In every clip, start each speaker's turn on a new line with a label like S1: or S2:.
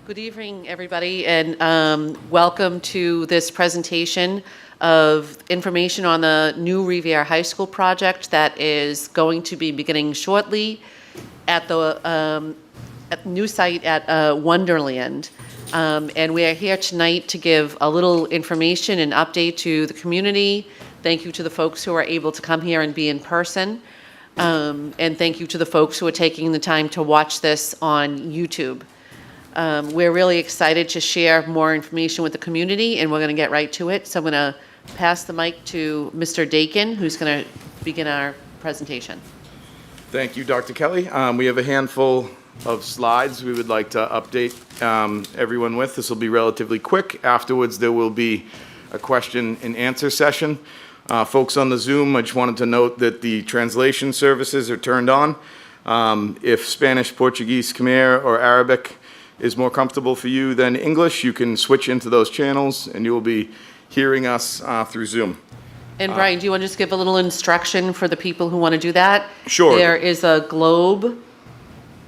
S1: Good evening, everybody, and welcome to this presentation of information on the new Riviera High School project that is going to be beginning shortly at the new site at Wonderland. And we are here tonight to give a little information and update to the community. Thank you to the folks who are able to come here and be in person. And thank you to the folks who are taking the time to watch this on YouTube. We're really excited to share more information with the community, and we're going to get right to it. So I'm going to pass the mic to Mr. Dakin, who's going to begin our presentation.
S2: Thank you, Dr. Kelly. We have a handful of slides we would like to update everyone with. This will be relatively quick. Afterwards, there will be a question and answer session. Folks on the Zoom, I just wanted to note that the translation services are turned on. If Spanish, Portuguese, Khmer, or Arabic is more comfortable for you than English, you can switch into those channels and you will be hearing us through Zoom.
S1: And Brian, do you want to just give a little instruction for the people who want to do that?
S2: Sure.
S1: There is a globe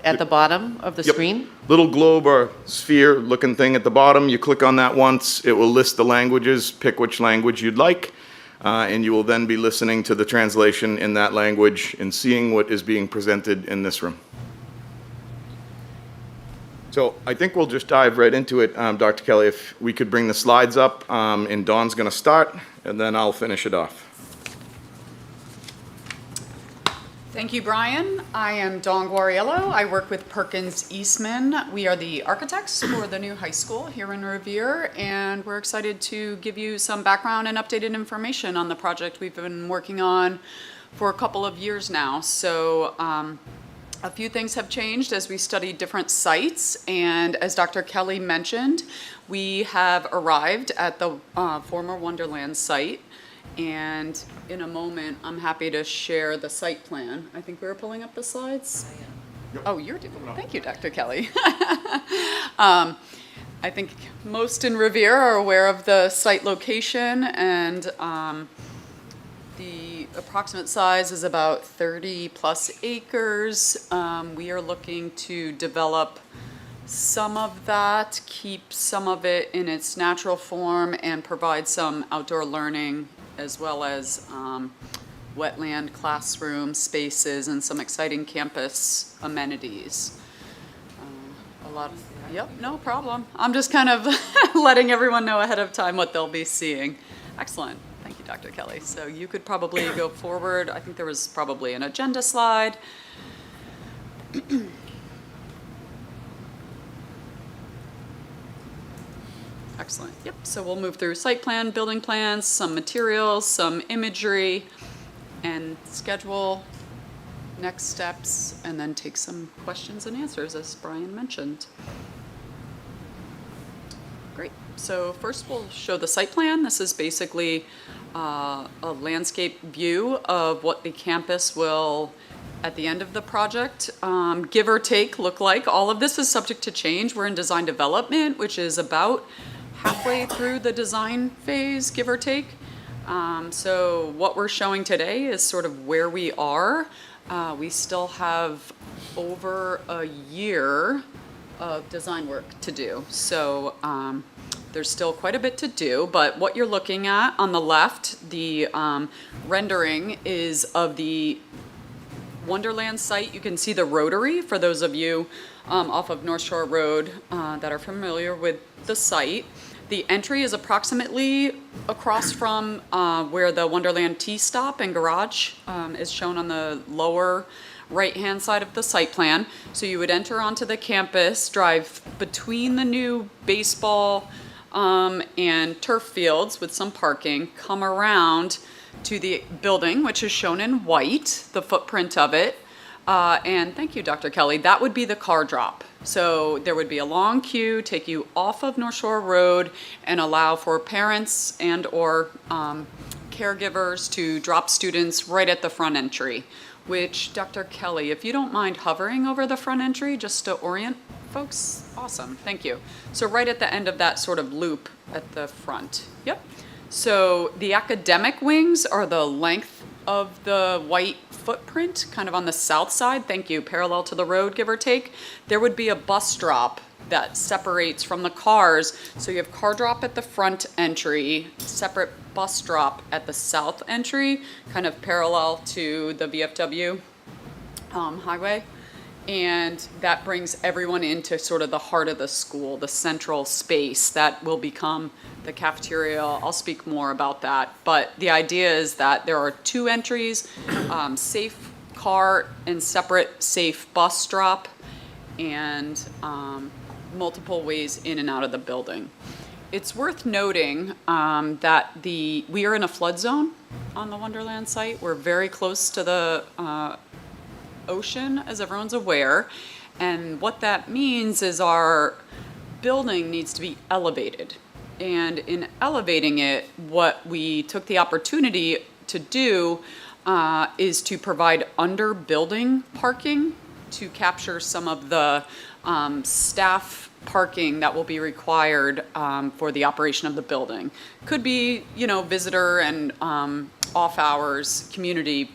S1: at the bottom of the screen.
S2: Little globe or sphere looking thing at the bottom. You click on that once, it will list the languages, pick which language you'd like, and you will then be listening to the translation in that language and seeing what is being presented in this room. So I think we'll just dive right into it, Dr. Kelly, if we could bring the slides up, and Dawn's going to start, and then I'll finish it off.
S3: Thank you, Brian. I am Dawn Guariello. I work with Perkins Eastman. We are the architects for the new high school here in Revere, and we're excited to give you some background and updated information on the project we've been working on for a couple of years now. So a few things have changed as we studied different sites, and as Dr. Kelly mentioned, we have arrived at the former Wonderland site, and in a moment I'm happy to share the site plan. I think we were pulling up the slides.
S2: Yep.
S3: Oh, you're doing it. Thank you, Dr. Kelly. I think most in Revere are aware of the site location, and the approximate size is about 30 plus acres. We are looking to develop some of that, keep some of it in its natural form, and provide some outdoor learning as well as wetland classroom spaces and some exciting campus amenities. Yep, no problem. I'm just kind of letting everyone know ahead of time what they'll be seeing. Excellent. Thank you, Dr. Kelly. So you could probably go forward. I think there was probably an agenda slide. Excellent. Yep. So we'll move through site plan, building plans, some materials, some imagery, and schedule next steps, and then take some questions and answers, as Brian mentioned. Great. So first we'll show the site plan. This is basically a landscape view of what the campus will, at the end of the project, give or take, look like. All of this is subject to change. We're in design development, which is about halfway through the design phase, give or take. So what we're showing today is sort of where we are. We still have over a year of design work to do. So there's still quite a bit to do, but what you're looking at on the left, the rendering is of the Wonderland site. You can see the rotary for those of you off of North Shore Road that are familiar with the site. The entry is approximately across from where the Wonderland T-stop and garage is shown on the lower right-hand side of the site plan. So you would enter onto the campus, drive between the new baseball and turf fields with some parking, come around to the building, which is shown in white, the footprint of it. And thank you, Dr. Kelly. That would be the car drop. So there would be a long queue, take you off of North Shore Road, and allow for parents and or caregivers to drop students right at the front entry, which, Dr. Kelly, if you don't mind hovering over the front entry just to orient folks, awesome, thank you. So right at the end of that sort of loop at the front. Yep. So the academic wings are the length of the white footprint, kind of on the south side, thank you, parallel to the road, give or take. There would be a bus drop that separates from the cars. So you have car drop at the front entry, separate bus drop at the south entry, kind of parallel to the VFW highway. And that brings everyone into sort of the heart of the school, the central space that will become the cafeteria. I'll speak more about that. But the idea is that there are two entries, safe car and separate safe bus drop, and multiple ways in and out of the building. It's worth noting that we are in a flood zone on the Wonderland site. We're very close to the ocean, as everyone's aware. And what that means is our building needs to be elevated. And in elevating it, what we took the opportunity to do is to provide under building parking to capture some of the staff parking that will be required for the operation of the building. Could be, visitor and off hours, community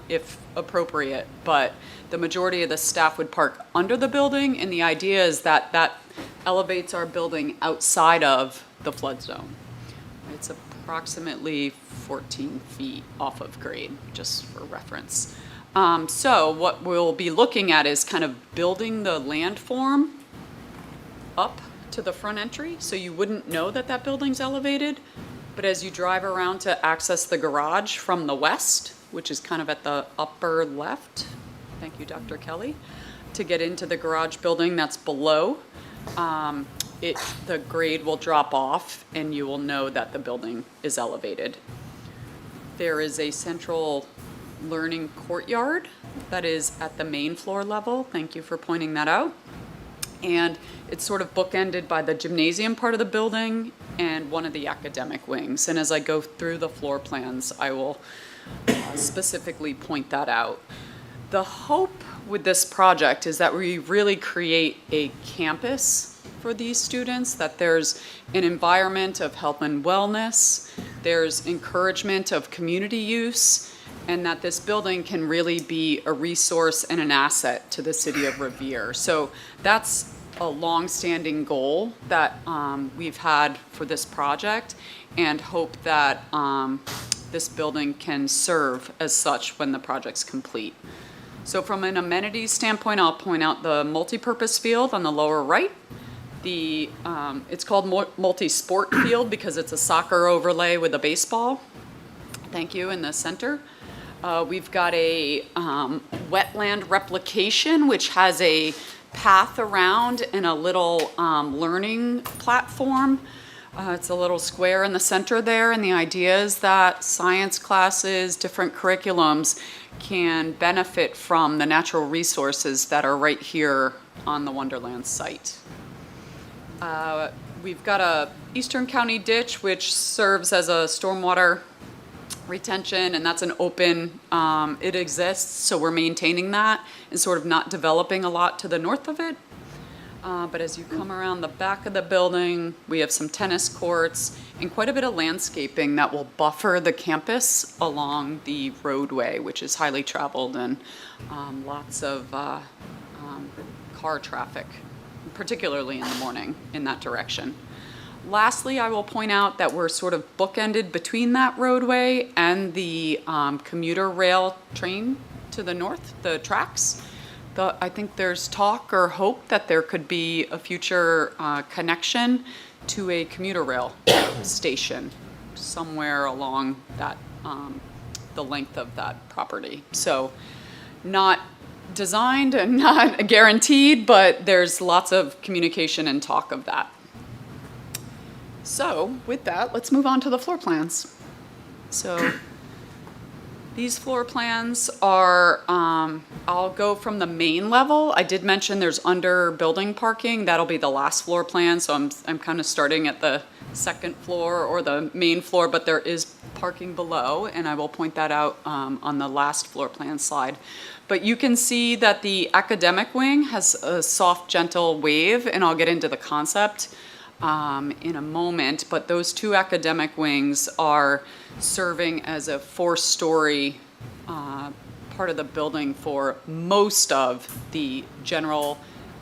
S3: if appropriate, but the majority of the staff would park under the building, and the idea is that that elevates our building outside of the flood zone. It's approximately 14 feet off of grade, just for reference. So what we'll be looking at is kind of building the landform up to the front entry, so you wouldn't know that that building's elevated, but as you drive around to access the garage from the west, which is kind of at the upper left, thank you, Dr. Kelly, to get into the garage building that's below, the grade will drop off and you will know that the building is elevated. There is a central learning courtyard that is at the main floor level. Thank you for pointing that out. And it's sort of bookended by the gymnasium part of the building and one of the academic wings. And as I go through the floor plans, I will specifically point that out. The hope with this project is that we really create a campus for these students, that there's an environment of health and wellness, there's encouragement of community use, and that this building can really be a resource and an asset to the city of Revere. So that's a long-standing goal that we've had for this project, and hope that this building can serve as such when the project's complete. So from an amenities standpoint, I'll point out the multi-purpose field on the lower right. It's called multi-sport field because it's a soccer overlay with a baseball. Thank you, in the center. We've got a wetland replication, which has a path around and a little learning platform. It's a little square in the center there, and the idea is that science classes, different curriculums can benefit from the natural resources that are right here on the Wonderland site. We've got a Eastern County ditch, which serves as a stormwater retention, and that's an open, it exists, so we're maintaining that and sort of not developing a lot to the north of it. But as you come around the back of the building, we have some tennis courts and quite a bit of landscaping that will buffer the campus along the roadway, which is highly traveled and lots of car traffic, particularly in the morning in that direction. Lastly, I will point out that we're sort of bookended between that roadway and the commuter rail train to the north, the tracks. I think there's talk or hope that there could be a future connection to a commuter rail station somewhere along that, the length of that property. So not designed and not guaranteed, but there's lots of communication and talk of that. So with that, let's move on to the floor plans. So these floor plans are, I'll go from the main level. I did mention there's under building parking. That'll be the last floor plan. So I'm kind of starting at the second floor or the main floor, but there is parking below, and I will point that out on the last floor plan slide. But you can see that the academic wing has a soft, gentle wave, and I'll get into the concept in a moment, but those two academic wings are serving as a 4-story part of the building for most of the general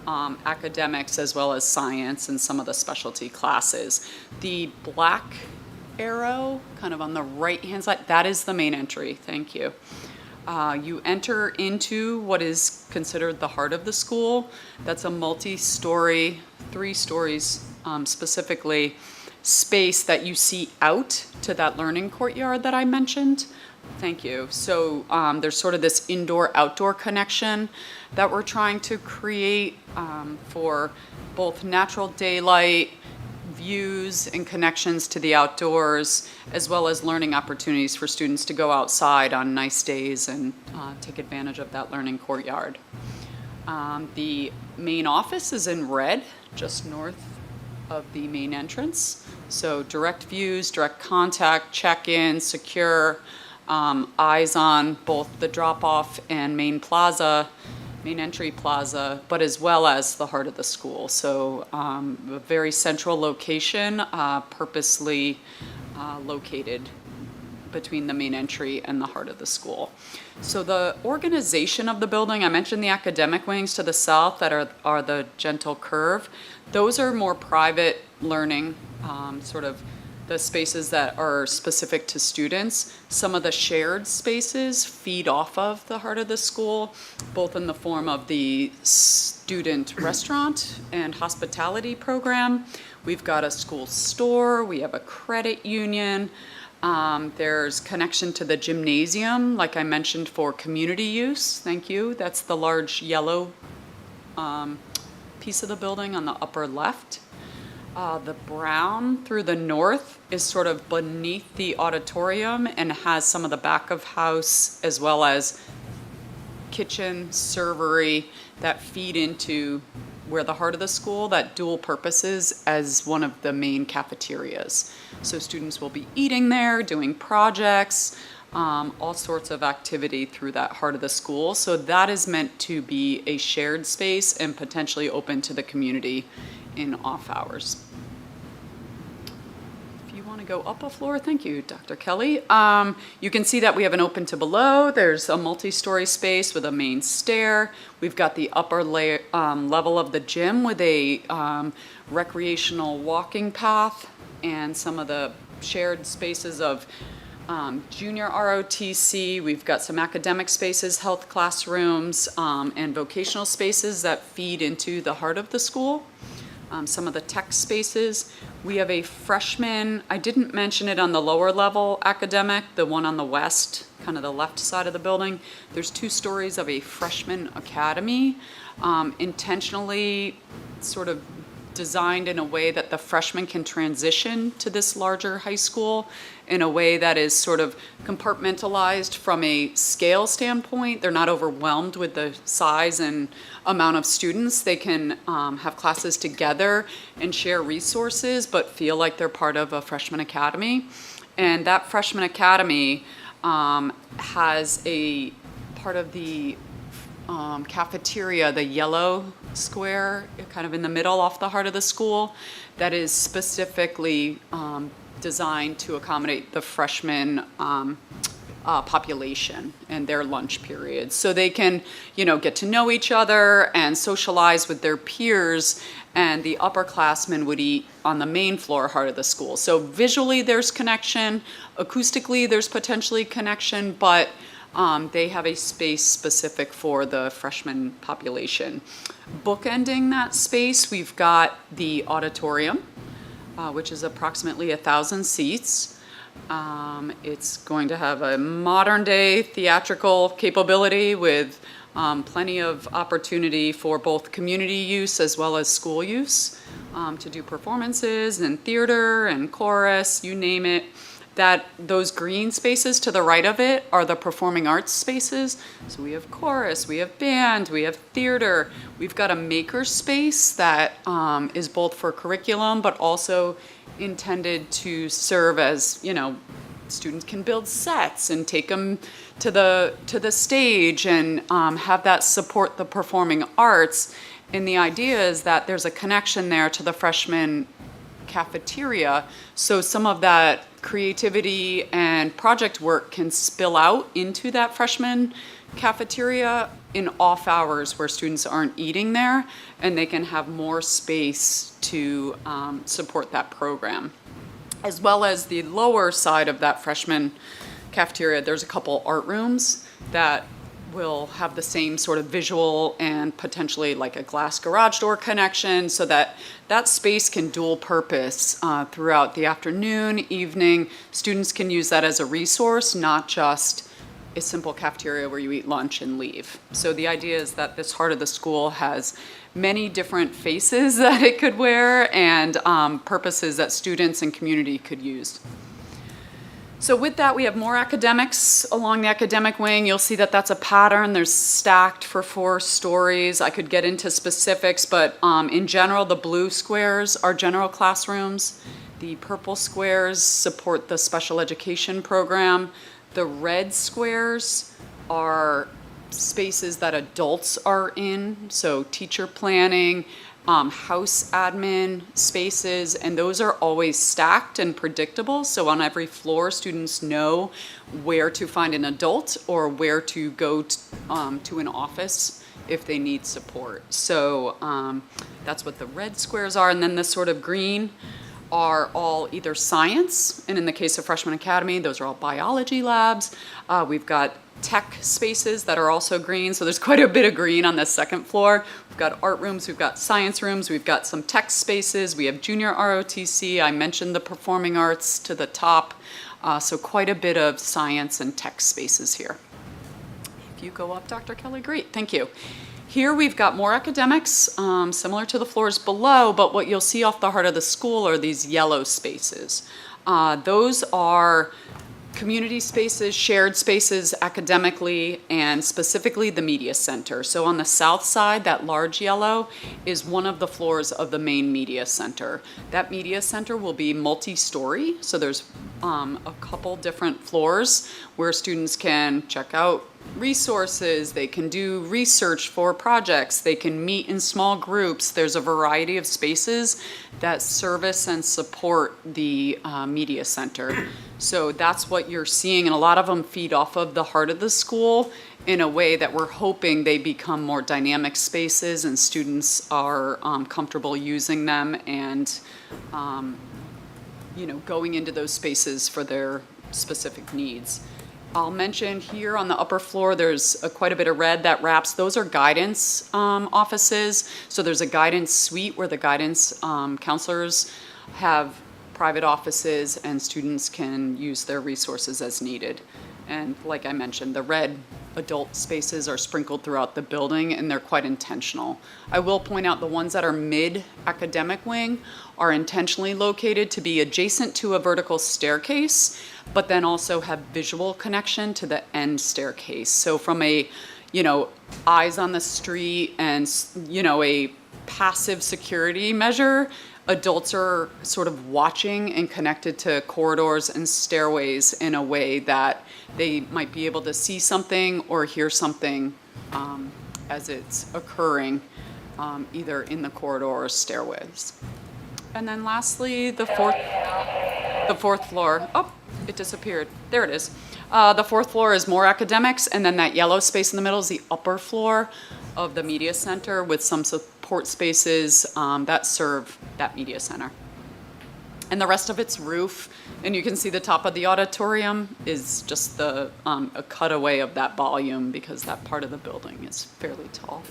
S3: academics as well as science and some of the specialty classes. The black arrow, kind of on the right-hand side, that is the main entry. Thank you. You enter into what is considered the heart of the school. That's a multi-story, 3 stories specifically, space that you see out to that learning courtyard that I mentioned. Thank you. So there's sort of this indoor-outdoor connection that we're trying to create for both natural daylight, views and connections to the outdoors, as well as learning opportunities for students to go outside on nice days and take advantage of that learning courtyard. The main office is in red, just north of the main entrance. So direct views, direct contact, check-in, secure, eyes on both the drop-off and main entry plaza, but as well as the heart of the school. So a very central location, purposely located between the main entry and the heart of the school. So the organization of the building, I mentioned the academic wings to the south that are the gentle curve. Those are more private learning, sort of the spaces that are specific to students. Some of the shared spaces feed off of the heart of the school, both in the form of the student restaurant and hospitality program. We've got a school store, we have a credit union, there's connection to the gymnasium, like I mentioned, for community use. Thank you. That's the large yellow piece of the building on the upper left. The brown through the north is sort of beneath the auditorium and has some of the back of house as well as kitchen, servery that feed into where the heart of the school, that dual purposes as one of the main cafeterias. So students will be eating there, doing projects, all sorts of activity through that heart of the school. So that is meant to be a shared space and potentially open to the community in off hours. If you want to go up a floor, thank you, Dr. Kelly. You can see that we have an open to below. There's a multi-story space with a main stair. We've got the upper level of the gym with a recreational walking path and some of the shared spaces of junior ROTC. We've got some academic spaces, health classrooms, and vocational spaces that feed into the heart of the school. Some of the tech spaces. We have a freshman, I didn't mention it on the lower level academic, the one on the west, kind of the left side of the building. There's 2 stories of a freshman academy, intentionally sort of designed in a way that the freshmen can transition to this larger high school in a way that is sort of compartmentalized from a scale standpoint. They're not overwhelmed with the size and amount of students. They can have classes together and share resources, but feel like they're part of a freshman academy. And that freshman academy has a part of the cafeteria, the yellow square, kind of in the middle off the heart of the school, that is specifically designed to accommodate the freshman population and their lunch periods. So they can, get to know each other and socialize with their peers, and the upperclassmen would eat on the main floor heart of the school. So visually there's connection, acoustically there's potentially connection, but they have a space specific for the freshman population. Bookending that space, we've got the auditorium, which is approximately 1,000 seats. It's going to have a modern day theatrical capability with plenty of opportunity for both community use as well as school use to do performances and theater and chorus, you name it. Those green spaces to the right of it are the performing arts spaces. So we have chorus, we have band, we have theater. We've got a maker space that is both for curriculum, but also intended to serve as, students can build sets and take them to the stage and have that support the performing arts. And the idea is that there's a connection there to the freshman cafeteria, so some of that creativity and project work can spill out into that freshman cafeteria in off hours where students aren't eating there, and they can have more space to support that program. As well as the lower side of that freshman cafeteria, there's a couple art rooms that will have the same sort of visual and potentially like a glass garage door connection, so that that space can dual purpose throughout the afternoon, evening. Students can use that as a resource, not just a simple cafeteria where you eat lunch and leave. So the idea is that this heart of the school has many different faces that it could wear, and purposes that students and community could use. So with that, we have more academics along the academic wing. You'll see that that's a pattern. There's stacked for 4 stories. I could get into specifics, but in general, the blue squares are general classrooms. The purple squares support the special education program. The red squares are spaces that adults are in, so teacher planning, house admin spaces, and those are always stacked and predictable. So on every floor, students know where to find an adult or where to go to an office if they need support. So that's what the red squares are. And then the sort of green are all either science, and in the case of Freshman Academy, those are all biology labs. We've got tech spaces that are also green, so there's quite a bit of green on the second floor. We've got art rooms, we've got science rooms, we've got some tech spaces, we have junior ROTC, I mentioned the performing arts to the top, so quite a bit of science and tech spaces here. If you go up, Dr. Kelly, great, thank you. Here we've got more academics, similar to the floors below, but what you'll see off the heart of the school are these yellow spaces. Those are community spaces, shared spaces academically, and specifically the media center. So on the south side, that large yellow is one of the floors of the main media center. That media center will be multi-story, so there's a couple different floors where students can check out resources, they can do research for projects, they can meet in small groups. There's a variety of spaces that service and support the media center. So that's what you're seeing, and a lot of them feed off of the heart of the school in a way that we're hoping they become more dynamic spaces and students are comfortable using them and going into those spaces for their specific needs. I'll mention here on the upper floor, there's quite a bit of red that wraps. Those are guidance offices. So there's a guidance suite where the guidance counselors have private offices and students can use their resources as needed. And like I mentioned, the red adult spaces are sprinkled throughout the building and they're quite intentional. I will point out the ones that are mid-academic wing are intentionally located to be adjacent to a vertical staircase, but then also have visual connection to the end staircase. So from a, eyes on the street and, a passive security measure, adults are sort of watching and connected to corridors and stairways in a way that they might be able to see something or hear something as it's occurring, either in the corridor or stairways. And then lastly, the fourth floor. Oh, it disappeared. There it is. The fourth floor is more academics, and then that yellow space in the middle is the upper floor of the media center with some support spaces that serve that media center. And the rest of it's roof, and you can see the top of the auditorium is just a cutaway of that volume because that part of the building is fairly tall.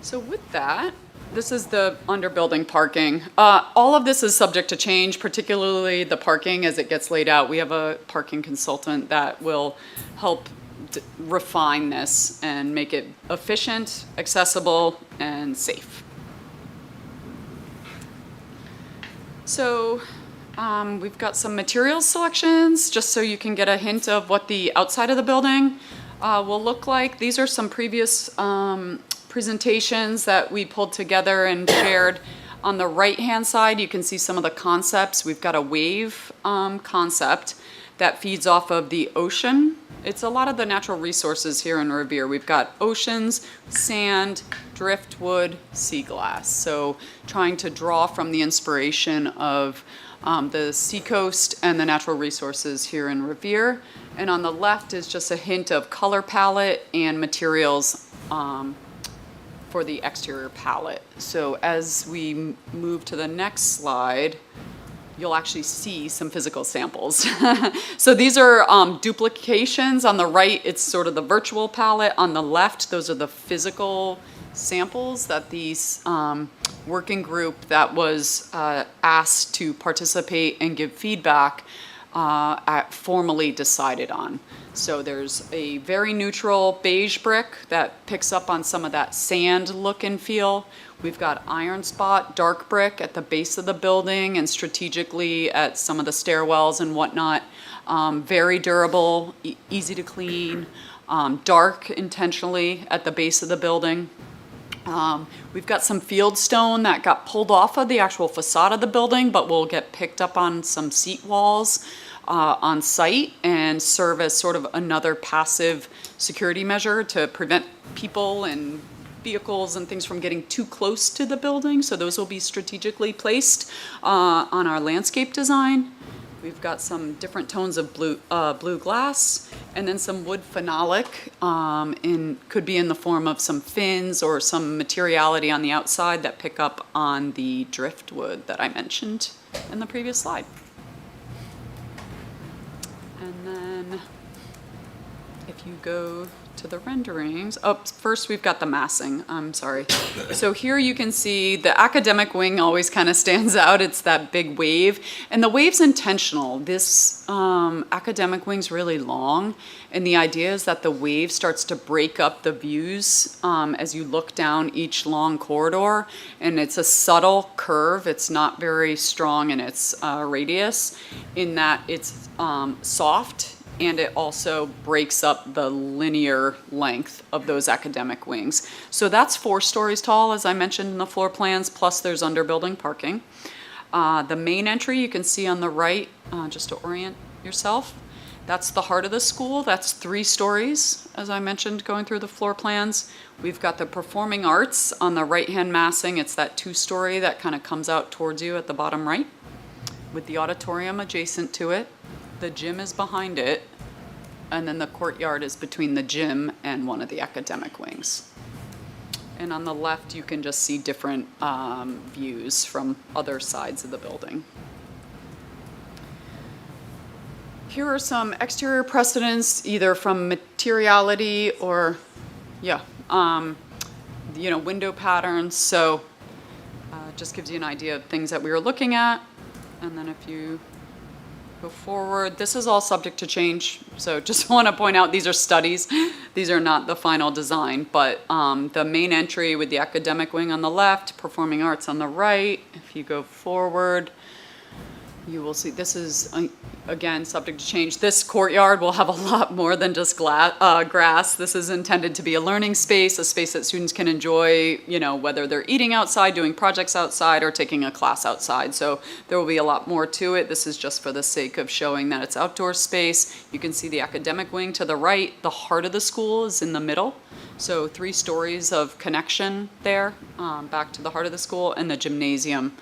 S3: So with that, this is the underbuilding parking. All of this is subject to change, particularly the parking as it gets laid out. We have a parking consultant that will help refine this and make it efficient, accessible, and safe. So we've got some materials selections just so you can get a hint of what the outside of the building will look like. These are some previous presentations that we pulled together and shared. On the right-hand side, you can see some of the concepts. We've got a wave concept that feeds off of the ocean. It's a lot of the natural resources here in Revere. We've got oceans, sand, driftwood, sea glass. So trying to draw from the inspiration of the seacoast and the natural resources here in Revere. And on the left is just a hint of color palette and materials for the exterior palette. So as we move to the next slide, you'll actually see some physical samples. So these are duplications. On the right, it's sort of the virtual palette. On the left, those are the physical samples that these working group that was asked to participate and give feedback formally decided on. So there's a very neutral beige brick that picks up on some of that sand look and feel. We've got iron spot, dark brick at the base of the building and strategically at some of the stairwells and whatnot. Very durable, easy to clean, dark intentionally at the base of the building. We've got some field stone that got pulled off of the actual facade of the building, but will get picked up on some seat walls on site and serve as sort of another passive security measure to prevent people and vehicles and things from getting too close to the building. So those will be strategically placed on our landscape design. We've got some different tones of blue glass, and then some wood phenolic, could be in the form of some fins or some materiality on the outside that pick up on the driftwood that I mentioned in the previous slide. And then if you go to the renderings, first we've got the massing, I'm sorry. So here you can see the academic wing always kind of stands out. It's that big wave, and the wave's intentional. This academic wing's really long, and the idea is that the wave starts to break up the views as you look down each long corridor, and it's a subtle curve. It's not very strong in its radius, in that it's soft, and it also breaks up the linear length of those academic wings. So that's 4 stories tall, as I mentioned in the floor plans, plus there's underbuilding parking. The main entry you can see on the right, just to orient yourself. That's the heart of the school. That's 3 stories, as I mentioned, going through the floor plans. We've got the performing arts on the right-hand massing. It's that 2-story that kind of comes out towards you at the bottom right, with the auditorium adjacent to it. The gym is behind it, and then the courtyard is between the gym and one of the academic wings. And on the left, you can just see different views from other sides of the building. Here are some exterior precedents, either from materiality or, window patterns. So just gives you an idea of things that we were looking at. And then if you go forward, this is all subject to change. So just want to point out, these are studies. These are not the final design, but the main entry with the academic wing on the left, performing arts on the right. If you go forward, you will see this is, again, subject to change. This courtyard will have a lot more than just grass. This is intended to be a learning space, a space that students can enjoy, whether they're eating outside, doing projects outside, or taking a class outside. So there will be a lot more to it. This is just for the sake of showing that it's outdoor space. You can see the academic wing to the right. The heart of the school is in the middle. So 3 stories of connection there, back to the heart of the school, and the gymnasium.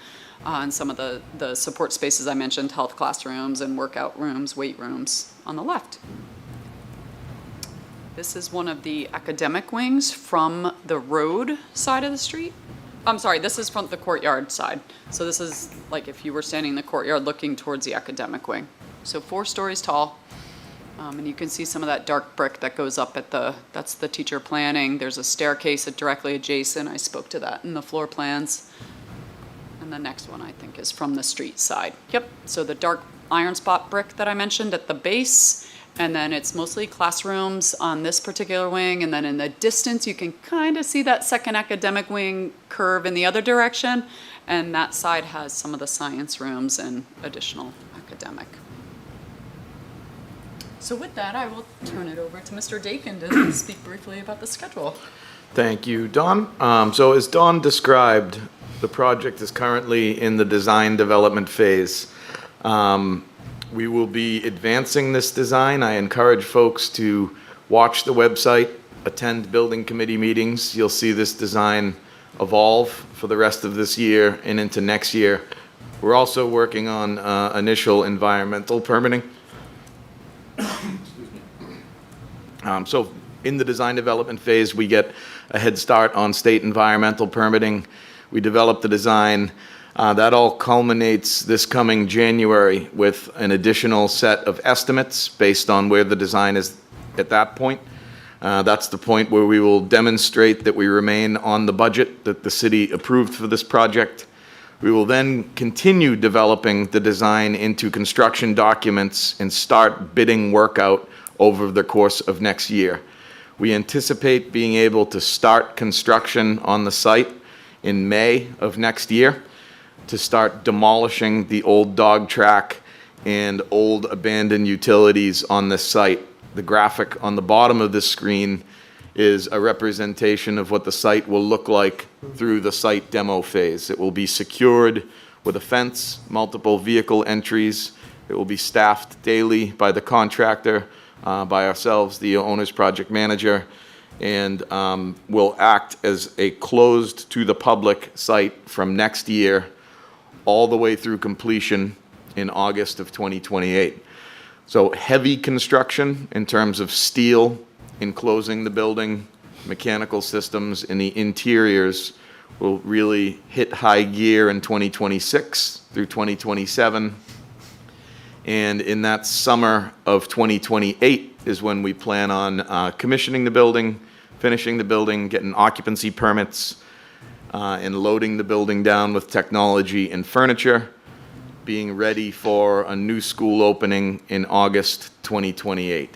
S3: And some of the support spaces I mentioned, health classrooms and workout rooms, weight rooms on the left. This is one of the academic wings from the road side of the street. I'm sorry, this is from the courtyard side. So this is like if you were standing in the courtyard looking towards the academic wing. So 4 stories tall. And you can see some of that dark brick that goes up at that's the teacher planning. There's a staircase directly adjacent. I spoke to that in the floor plans. And the next one, I think, is from the street side. Yep, so the dark iron spot brick that I mentioned at the base, and then it's mostly classrooms on this particular wing, and then in the distance, you can kind of see that second academic wing curve in the other direction, and that side has some of the science rooms and additional academic. So with that, I will turn it over to Mr. Dakin to speak briefly about the schedule.
S2: Thank you, Dawn. So as Dawn described, the project is currently in the design development phase. We will be advancing this design. I encourage folks to watch the website attend building committee meetings, you'll see this design evolve for the rest of this year and into next year. We're also working on initial environmental permitting. So in the design development phase, we get a head start on state environmental permitting. We develop the design. That all culminates this coming January with an additional set of estimates based on where the design is at that point. That's the point where we will demonstrate that we remain on the budget that the city approved for this project. We will then continue developing the design into construction documents and start bidding work out over the course of next year. We anticipate being able to start construction on the site in May of next year to start demolishing the old dog track and old abandoned utilities on this site. The graphic on the bottom of this screen is a representation of what the site will look like through the site demo phase. It will be secured with a fence, multiple vehicle entries. It will be staffed daily by the contractor, by ourselves, the owner's project manager, and will act as a closed to the public site from next year all the way through completion in August of 2028. So heavy construction in terms of steel enclosing the building, mechanical systems, and the interiors will really hit high gear in 2026 through 2027. And in that summer of 2028 is when we plan on commissioning the building, finishing the building, getting occupancy permits, and loading the building down with technology and furniture, being ready for a new school opening in August 2028.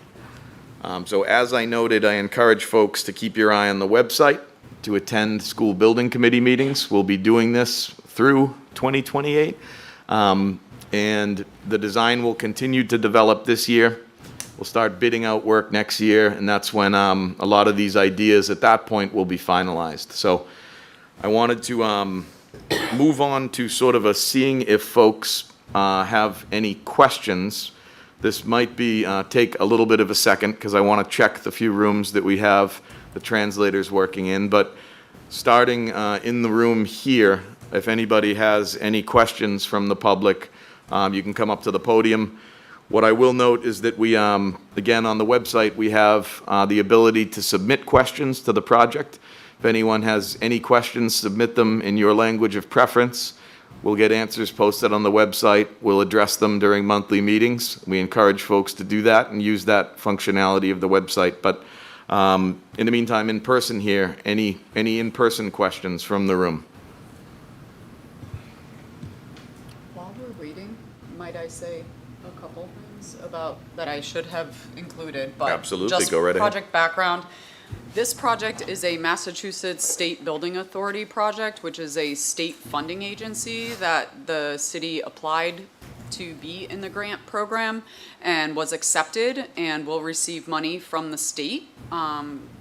S2: So as I noted, I encourage folks to keep your eye on the website to attend school building committee meetings. We'll be doing this through 2028. And the design will continue to develop this year. We'll start bidding out work next year, and that's when a lot of these ideas at that point will be finalized. So I wanted to move on to sort of a seeing if folks have any questions. This might be take a little bit of a second because I want to check the few rooms that we have the translators working in. But starting in the room here, if anybody has any questions from the public, you can come up to the podium. What I will note is that we, again, on the website, we have the ability to submit questions to the project. If anyone has any questions, submit them in your language of preference. We'll get answers posted on the website. We'll address them during monthly meetings. We encourage folks to do that and use that functionality of the website. But in the meantime, in person here, any in-person questions from the room?
S3: While we're waiting, might I say a couple things about that I should have included, but
S2: Absolutely,
S3: just
S2: go right ahead.
S3: project background. This project is a Massachusetts State Building Authority project, which is a state funding agency that the city applied to be in the grant program and was accepted and will receive money from the state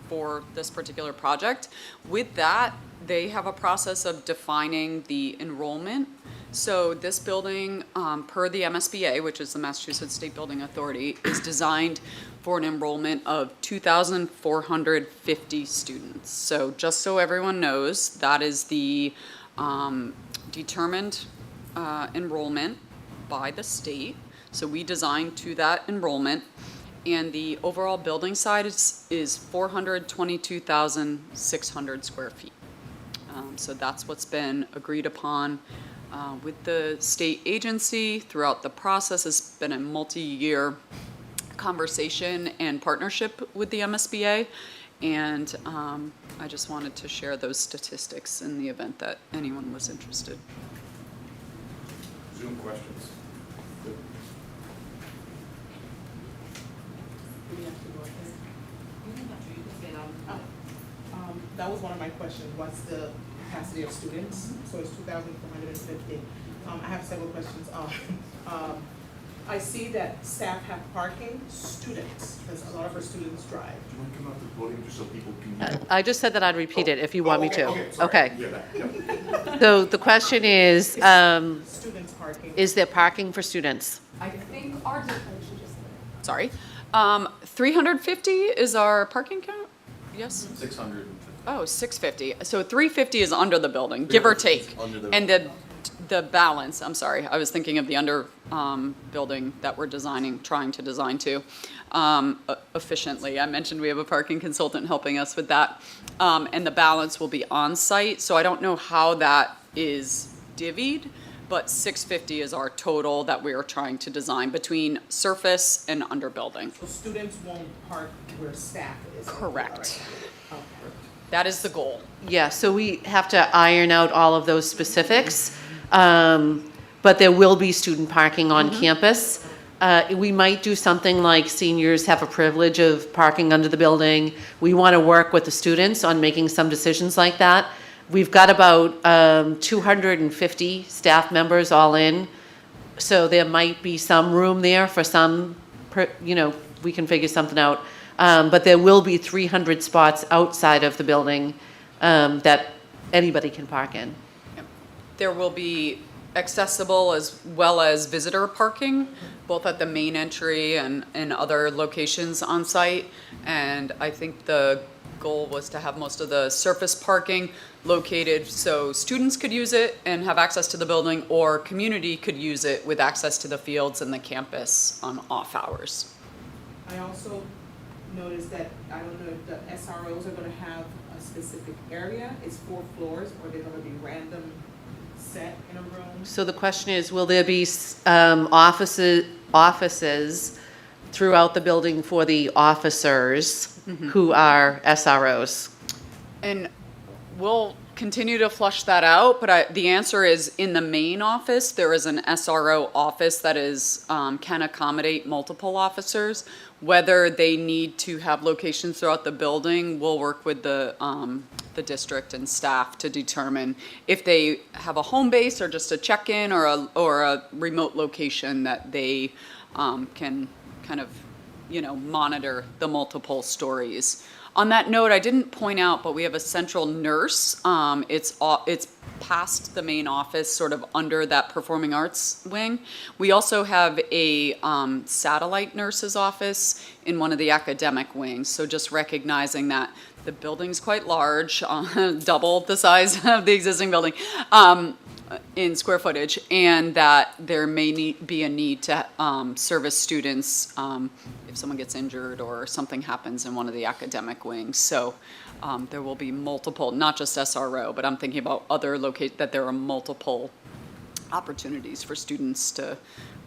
S3: for this particular project. With that, they have a process of defining the enrollment. So this building, per the MSBA, which is the Massachusetts State Building Authority, is designed for an enrollment of 2,450 students. So just so everyone knows, that is the determined enrollment by the state. So we designed to that enrollment. And the overall building size is 422,600 square feet. So that's what's been agreed upon with the state agency throughout the process. Has been a multi-year conversation and partnership with the MSBA, and I just wanted to share those statistics in the event that anyone was interested.
S2: Zoom questions.
S4: That was one of my questions. What's the capacity of students? So it's 2,450. I have several questions. I see that staff have parking, students, because a lot of our students drive.
S2: Do you want to come up to the podium just so people can hear?
S1: I just said that I'd repeat it if you want me to.
S2: Sorry.
S1: Okay.
S2: Yeah, yeah.
S1: So the question is,
S4: Students parking.
S1: is there parking for students?
S3: I think our sorry, 350 is our parking count. Yes?
S5: 650.
S3: Oh, 650. So 350 is under the building, give or take.
S5: Under the
S3: And the balance, I'm sorry, I was thinking of the under building that we're trying to design to efficiently. I mentioned we have a parking consultant helping us with that. And the balance will be on-site, so I don't know how that is divvied, but 650 is our total that we are trying to design between surface and under building.
S4: So students won't park where staff is?
S3: Correct.
S4: Okay.
S3: That is the goal.
S1: Yeah, so we have to iron out all of those specifics. But there will be student parking on campus. We might do something like seniors have a privilege of parking under the building. We want to work with the students on making some decisions like that. We've got about 250 staff members all in, so there might be some room there for some, we can figure something out. But there will be 300 spots outside of the building that anybody can park in.
S3: There will be accessible as well as visitor parking, both at the main entry and other locations on site. And I think the goal was to have most of the surface parking located so students could use it and have access to the building, or community could use it with access to the fields and the campus on off hours.
S4: I also noticed that, I don't know if the SROs are gonna have a specific area, it's 4 floors, or they're gonna be random set in a room?
S1: So the question is, will there be offices throughout the building for the officers who are SROs?
S3: And we'll continue to flush that out, but the answer is in the main office, there is an SRO office that is, can accommodate multiple officers. Whether they need to have locations throughout the building, we'll work with the district and staff to determine if they have a home base or just a check-in or a remote location that they can kind of, monitor the multiple stories. On that note, I didn't point out, but we have a central nurse. It's past the main office, sort of under that performing arts wing. We also have a satellite nurse's office in one of the academic wings. So just recognizing that the building's quite large, double the size of the existing building in square footage, and that there may be a need to service students if someone gets injured or something happens in one of the academic wings. So there will be multiple, not just SRO, but I'm thinking about other that there are multiple opportunities for students to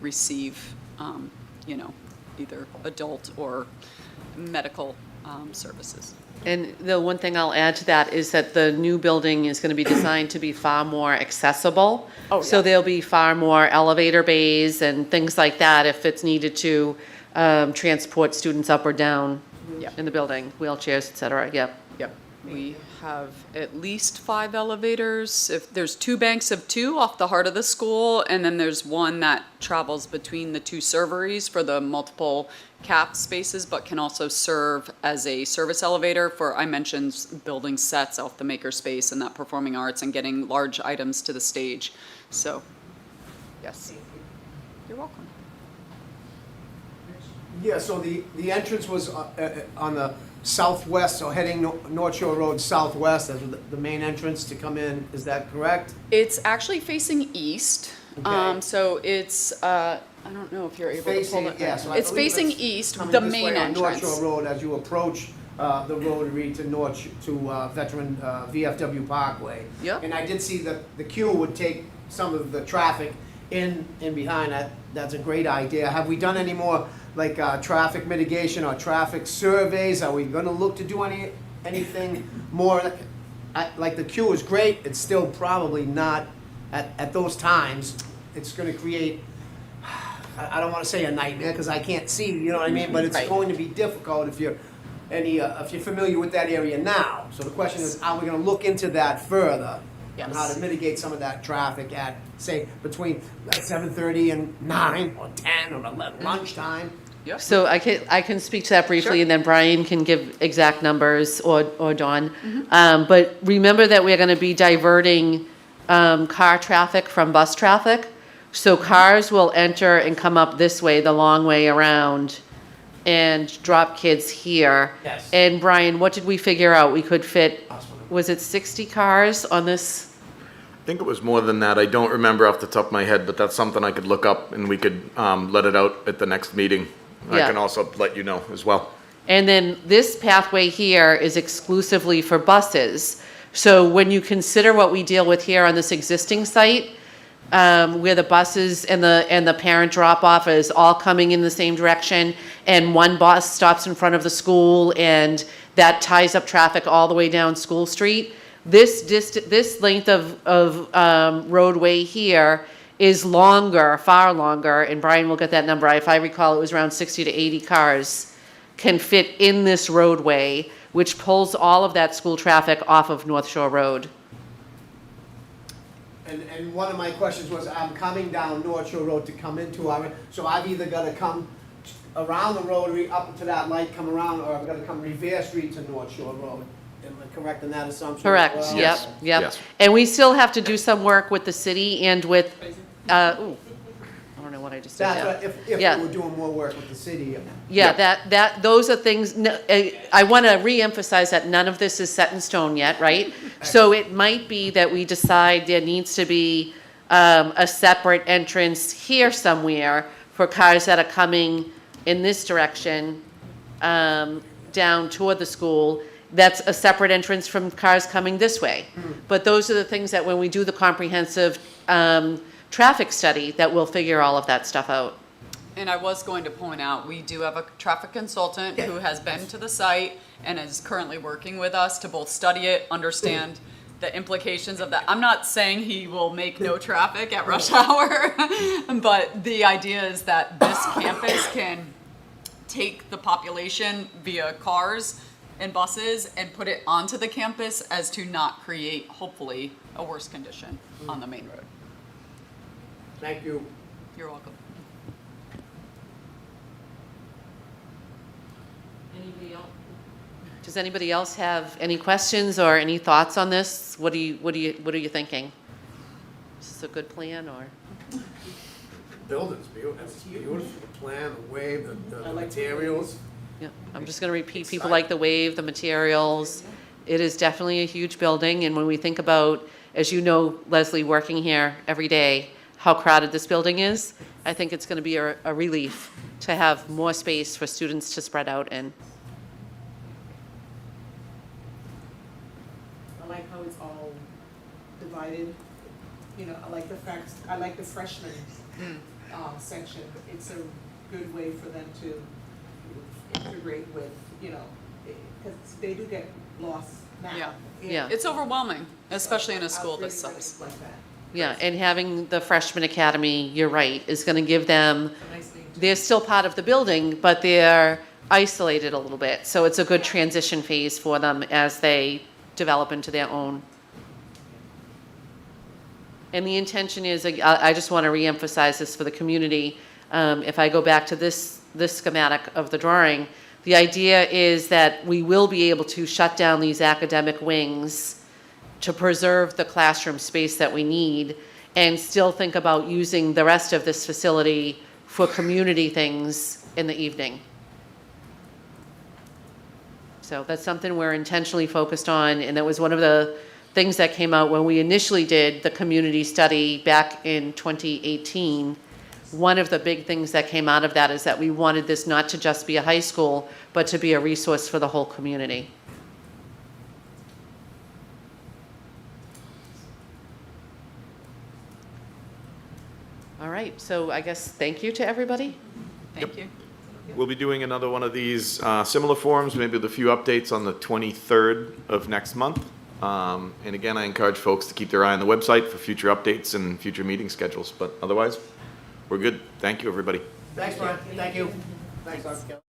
S3: receive, either adult or medical services.
S1: And the one thing I'll add to that is that the new building is going to be designed to be far more accessible.
S3: Oh,
S1: So
S3: yeah.
S1: there'll be far more elevator bays and things like that if it's needed to transport students up or down
S3: Yep.
S1: in the building, wheelchairs, et cetera, yep.
S3: Yep, we have at least 5 elevators. If there's 2 banks of 2 off the heart of the school, and then there's one that travels between the 2 serveries for the multiple cap spaces, but can also serve as a service elevator for, I mentioned, building sets off the makerspace and that performing arts and getting large items to the stage. So, yes, you're welcome.
S6: Yeah, so the entrance was on the southwest, so heading North Shore Road southwest as the main entrance to come in, is that correct?
S3: It's actually facing east.
S6: Okay.
S3: So it's, I don't know if you're able to pull
S6: Facing,
S3: it.
S6: yeah, so I
S3: It's
S6: believe
S3: facing
S6: it's
S3: east,
S6: coming
S3: the
S6: this
S3: main
S6: way on North
S3: entrance.
S6: Shore Road as you approach the rotary to Veteran VFW Parkway.
S3: Yep.
S6: And I did see the queue would take some of the traffic in behind that. That's a great idea. Have we done any more like traffic mitigation or traffic surveys? Are we gonna look to do anything more? Like the queue is great, it's still probably not, at those times, it's gonna create, I don't wanna say a nightmare, because I can't see, you know what I mean? But it's
S3: Right.
S6: going to be difficult if you're familiar with that area now. So the question is, are we gonna look into that further? On how
S3: Yes.
S6: to mitigate some of that traffic at, say, between 7:30 and 9 or 10 or 11 lunchtime?
S3: Yep.
S1: So I can speak to that briefly,
S3: Sure.
S1: and then Brian can give exact numbers, or Dawn. But remember that we're going to be diverting car traffic from bus traffic. So cars will enter and come up this way, the long way around, and drop kids here.
S6: Yes.
S1: And Brian, what did we figure out? We could fit, was it 60 cars on this?
S2: I think it was more than that. I don't remember off the top of my head, but that's something I could look up and we could let it out at the next meeting. I
S1: Yeah.
S2: can also let you know as well.
S1: And then this pathway here is exclusively for buses. So when you consider what we deal with here on this existing site, where the buses and the parent drop-off is all coming in the same direction, and one bus stops in front of the school, and that ties up traffic all the way down School Street, this length of roadway here is longer, far longer, and Brian will get that number. If I recall, it was around 60 to 80 cars can fit in this roadway, which pulls all of that school traffic off of North Shore Road.
S6: And one of my questions was, I'm coming down North Shore Road to come into our, so I've either gotta come around the rotary up to that light, come around, or I've gotta come Revere Street to North Shore Road. Am I correct in that assumption as
S1: Correct,
S6: well?
S1: yep,
S2: Yes,
S1: yep.
S2: yes.
S1: And we still have to do some work with the city and with, I don't know what I just did
S6: That's
S1: there.
S6: what, if
S1: Yeah.
S6: we were doing more work with the city.
S1: Yeah, those are things, I want to reemphasize that none of this is set in stone yet, right? So it might be that we decide there needs to be a separate entrance here somewhere for cars that are coming in this direction, down toward the school. That's a separate entrance from cars coming this way. But those are the things that when we do the comprehensive traffic study, that we'll figure all of that stuff out.
S3: And I was going to point out, we do have a traffic consultant who has been to the site and is currently working with us to both study it, understand the implications of that. I'm not saying he will make no traffic at rush hour, but the idea is that this campus can take the population via cars and buses and put it onto the campus as to not create, hopefully, a worse condition on the main road.
S6: Thank you.
S3: You're welcome.
S1: Does anybody else have any questions or any thoughts on this? What are you thinking? Is this a good plan or?
S6: Building's beautiful, it's beautiful, the plan, the wave, the materials.
S1: Yeah, I'm just gonna repeat, people like the wave, the materials. It is definitely a huge building, and when we think about, as you know, Leslie, working here every day, how crowded this building is, I think it's gonna be a relief to have more space for students to spread out in.
S4: I like how it's all divided. You know, I like the fact, I like the freshman section. It's a good way for them to integrate with, you know, because they do get lost now.
S3: Yeah.
S1: Yeah.
S3: It's overwhelming, especially in a
S4: I
S3: school
S4: really
S3: this size.
S4: like that.
S1: Yeah, and having the freshman academy, you're right, is gonna give them,
S4: It's a nice thing.
S1: they're still part of the building, but they're isolated a little bit. So it's a good transition phase for them as they develop into their own. And the intention is, I just want to reemphasize this for the community. If I go back to this schematic of the drawing, the idea is that we will be able to shut down these academic wings to preserve the classroom space that we need and still think about using the rest of this facility for community things in the evening. So that's something we're intentionally focused on, and that was one of the things that came out when we initially did the community study back in 2018. One of the big things that came out of that is that we wanted this not to just be a high school, but to be a resource for the whole community. All right, so I guess thank you to everybody.
S3: Thank you.
S2: We'll be doing another one of these similar forums, maybe with a few updates on the 23rd of next month. And again, I encourage folks to keep their eye on the website for future updates and future meeting schedules. But otherwise, we're good. Thank you, everybody.
S6: Thanks, Brian. Thank you. Thanks, Dr. Kelly.